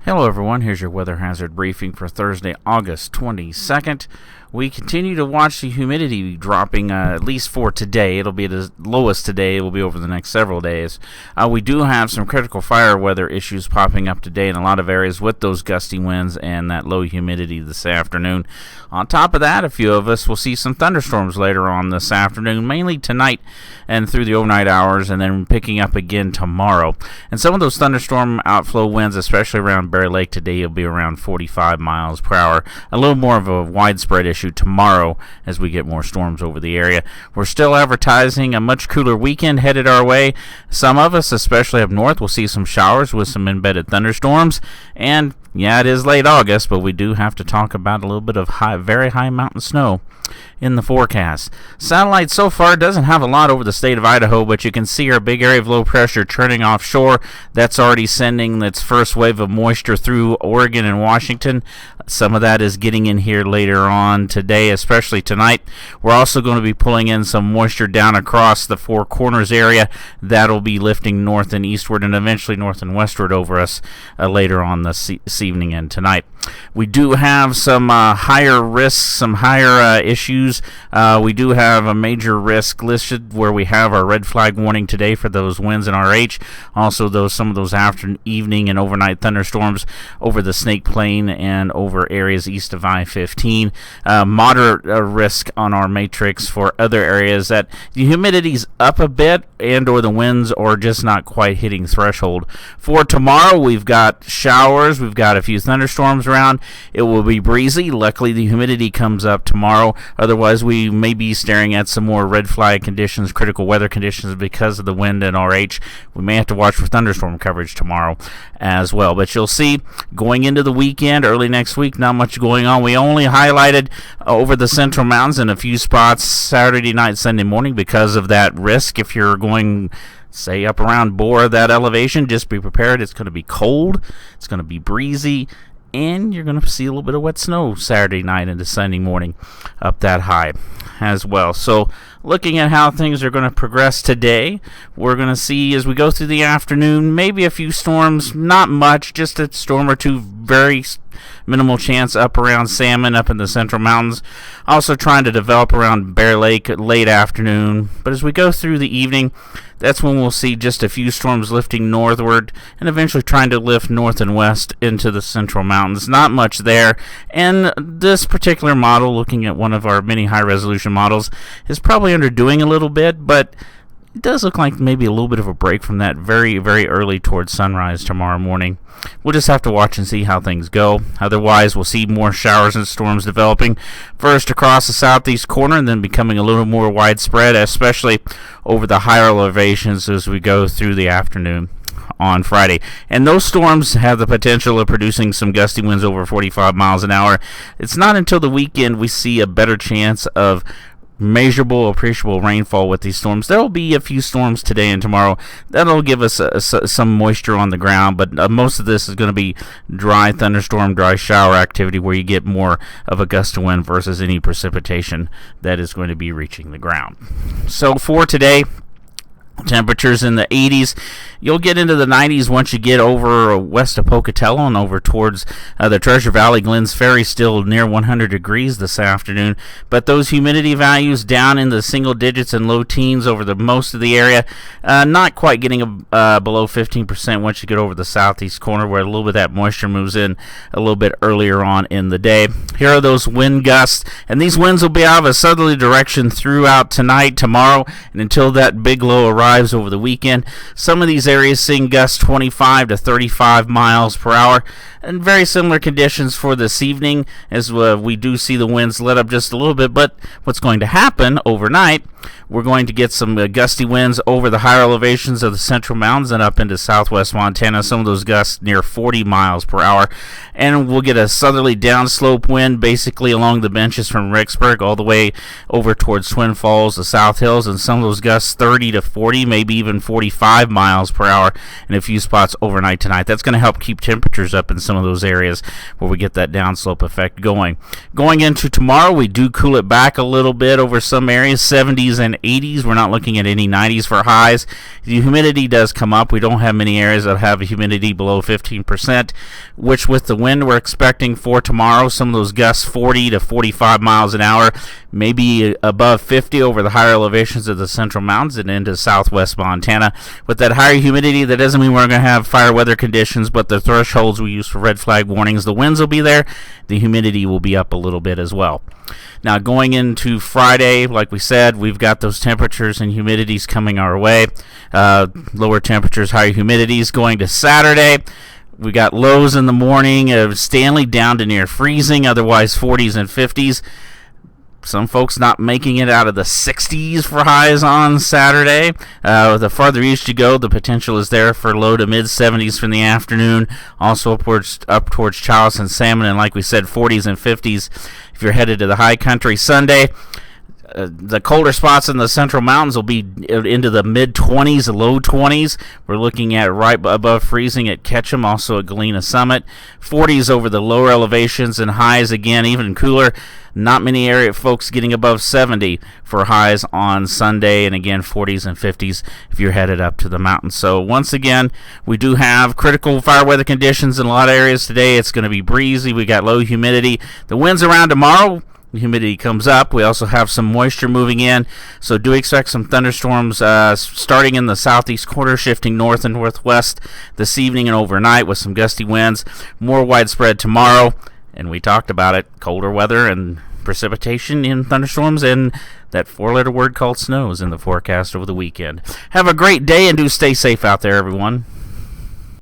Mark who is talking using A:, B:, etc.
A: Hello everyone, here's your weather hazard briefing for Thursday, August 22nd. We continue to watch the humidity dropping, at least for today. It'll be the lowest today. It will be over the next several days. We do have some critical fire weather issues popping up today in a lot of areas with those gusty winds and that low humidity this afternoon. On top of that, a few of us will see some thunderstorms later on this afternoon, mainly tonight and through the overnight hours, and then picking up again tomorrow. And some of those thunderstorm outflow winds, especially around Bear Lake today, will be around 45 miles per hour. A little more of a widespread issue tomorrow as we get more storms over the area. We're still advertising a much cooler weekend headed our way. Some of us, especially up north, will see some showers with some embedded thunderstorms. And yeah, it is late August, but we do have to talk about a little bit of very high mountain snow in the forecast. Satellite so far doesn't have a lot over the state of Idaho, but you can see our big area of low pressure churning offshore. That's already sending its first wave of moisture through Oregon and Washington. Some of that is getting in here later on today, especially tonight. We're also going to be pulling in some moisture down across the Four Corners area. That'll be lifting north and eastward and eventually north and westward over us later on this evening and tonight. We do have some higher risks, some higher issues. We do have a major risk listed where we have our red flag warning today for those winds in RH. Also, some of those evening and overnight thunderstorms over the Snake Plain and over areas east of I-15. Moderate risk on our matrix for other areas that the humidity's up a bit and or the winds are just not quite hitting threshold. For tomorrow, we've got showers. We've got a few thunderstorms around. It will be breezy. Luckily, the humidity comes up tomorrow. Otherwise, we may be staring at some more red flag conditions, critical weather conditions because of the wind in RH. We may have to watch for thunderstorm coverage tomorrow as well. But you'll see, going into the weekend, early next week, not much going on. We only highlighted over the Central Mountains in a few spots Saturday night, Sunday morning because of that risk. If you're going, say, up around Bora, that elevation, just be prepared. It's going to be cold. It's going to be breezy. And you're going to see a little bit of wet snow Saturday night into Sunday morning up that high as well. So looking at how things are going to progress today, we're going to see as we go through the afternoon, maybe a few storms, not much, just a storm or two, very minimal chance up around Salmon, up in the Central Mountains. Also trying to develop around Bear Lake late afternoon. But as we go through the evening, that's when we'll see just a few storms lifting northward and eventually trying to lift north and west into the Central Mountains. Not much there. And this particular model, looking at one of our many high-resolution models, is probably underdoing a little bit, but it does look like maybe a little bit of a break from that very, very early towards sunrise tomorrow morning. We'll just have to watch and see how things go. Otherwise, we'll see more showers and storms developing first across the southeast corner and then becoming a little more widespread, especially over the higher elevations as we go through the afternoon on Friday. And those storms have the potential of producing some gusty winds over 45 miles an hour. It's not until the weekend we see a better chance of measurable, appreciable rainfall with these storms. There will be a few storms today and tomorrow. That'll give us some moisture on the ground, but most of this is going to be dry thunderstorm, dry shower activity where you get more of a gust of wind versus any precipitation that is going to be reaching the ground. So for today, temperatures in the 80s. You'll get into the 90s once you get over west of Pocatello and over towards the Treasure Valley. Glenn's Ferry still near 100 degrees this afternoon, but those humidity values down in the single digits and low teens over the most of the area. Not quite getting below 15% once you get over the southeast corner where a little bit of that moisture moves in a little bit earlier on in the day. Here are those wind gusts, and these winds will be out of a southerly direction throughout tonight, tomorrow, and until that big low arrives over the weekend. Some of these areas seeing gusts 25 to 35 miles per hour, and very similar conditions for this evening as we do see the winds let up just a little bit. But what's going to happen overnight, we're going to get some gusty winds over the higher elevations of the Central Mountains and up into southwest Montana. Some of those gusts near 40 miles per hour. And we'll get a southerly downslope wind basically along the benches from Rexburg all the way over towards Twin Falls, the South Hills, and some of those gusts 30 to 40, maybe even 45 miles per hour in a few spots overnight tonight. That's going to help keep temperatures up in some of those areas where we get that downslope effect going. Going into tomorrow, we do cool it back a little bit over some areas, 70s 70s and 80s. We're not looking at any 90s for highs. The humidity does come up. We don't have many areas that have a humidity below 15%, which with the wind we're expecting for tomorrow, some of those gusts 40 to 45 miles an hour, maybe above 50 over the higher elevations of the central mountains and into southwest Montana. With that higher humidity, that doesn't mean we're going to have fire weather conditions, but the thresholds we use for red flag warnings, the winds will be there, the humidity will be up a little bit as well. Now, going into Friday, like we said, we've got those temperatures and humidities coming our way. Lower temperatures, higher humidities. Going to Saturday, we got lows in the morning of Stanley down to near freezing, otherwise 40s and 50s. Some folks not making it out of the 60s for highs on Saturday. The farther east you go, the potential is there for low to mid 70s from the afternoon. Also up towards Chalice and Salmon, and like we said, 40s and 50s if you're headed to the high country Sunday. The colder spots in the central mountains will be into the mid-20s, low 20s. We're looking at right above freezing at Ketchum, also at Galena Summit. 40s over the lower elevations, and highs again even cooler. Not many area folks getting above 70 for highs on Sunday, and again 40s and 50s if you're headed up to the mountains. So once again, we do have critical fire weather conditions in a lot of areas today. It's going to be breezy. We got low humidity. The winds around tomorrow, the humidity comes up. We also have some moisture moving in, so do expect some thunderstorms starting in the southeast quarter, shifting north and northwest this evening and overnight with some gusty winds. More widespread tomorrow, and we talked about it, colder weather and precipitation in thunderstorms, and that four-letter word called snow is in the forecast over the weekend. Have a great day, and do stay safe out there, everyone.